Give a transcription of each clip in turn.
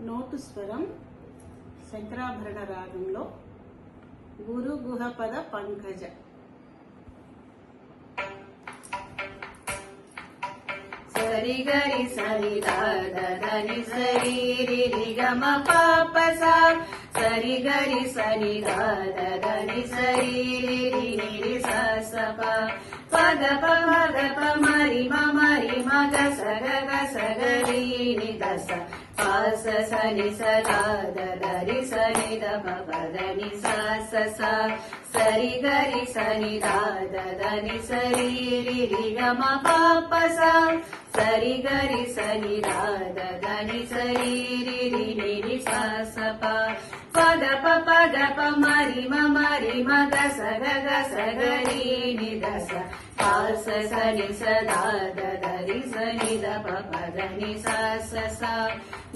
Note స్వరం శంకరాభరణ రాగంలో గురు గుహపద పంకజ. సరి గరి సరి దని సరి రి గమ పాప సా సరి గరి సరి దని సరి రి స స ప పద ప మగ ప మరి మగ సగ గ సగరి ని ద స పాస సని సరి సని ద ప పద ని స స స సరి గరి సని దని సరి రి గమ పాప సా సరి గరి సని దని సరి రి స స ప పద ప పద ప మరి మగ సగ గ సగరి ని ద స పాస సని సరి సని ద ప పద ని స స స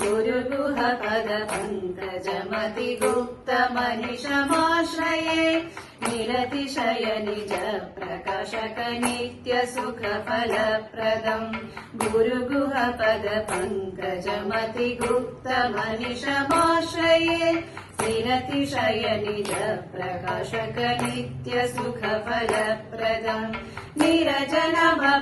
గురు గుహ పద పంకజమతి గుప్త మనిషమాశ్రయే నిరతిశయ నిజ ప్రకాశక నిత్య సుఖ ఫలప్రదం గురు గుహ పద పంకజమతి గుప్త మనిషమాశ్రయే నిరతిశయ నిజ ప్రకాశక నిత్య సుఖ ఫలప్రదం నీరజన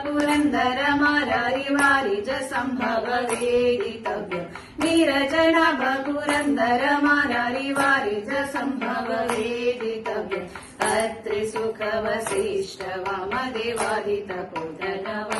పురందర మారి వారిజ సంభవ వేదితవ్యం నీరజన పురందర మారి వారిజ సంభవ వేదితవ్యం అత్రి సుఖ వశిష్ట వామదేవాదిత పుదనవ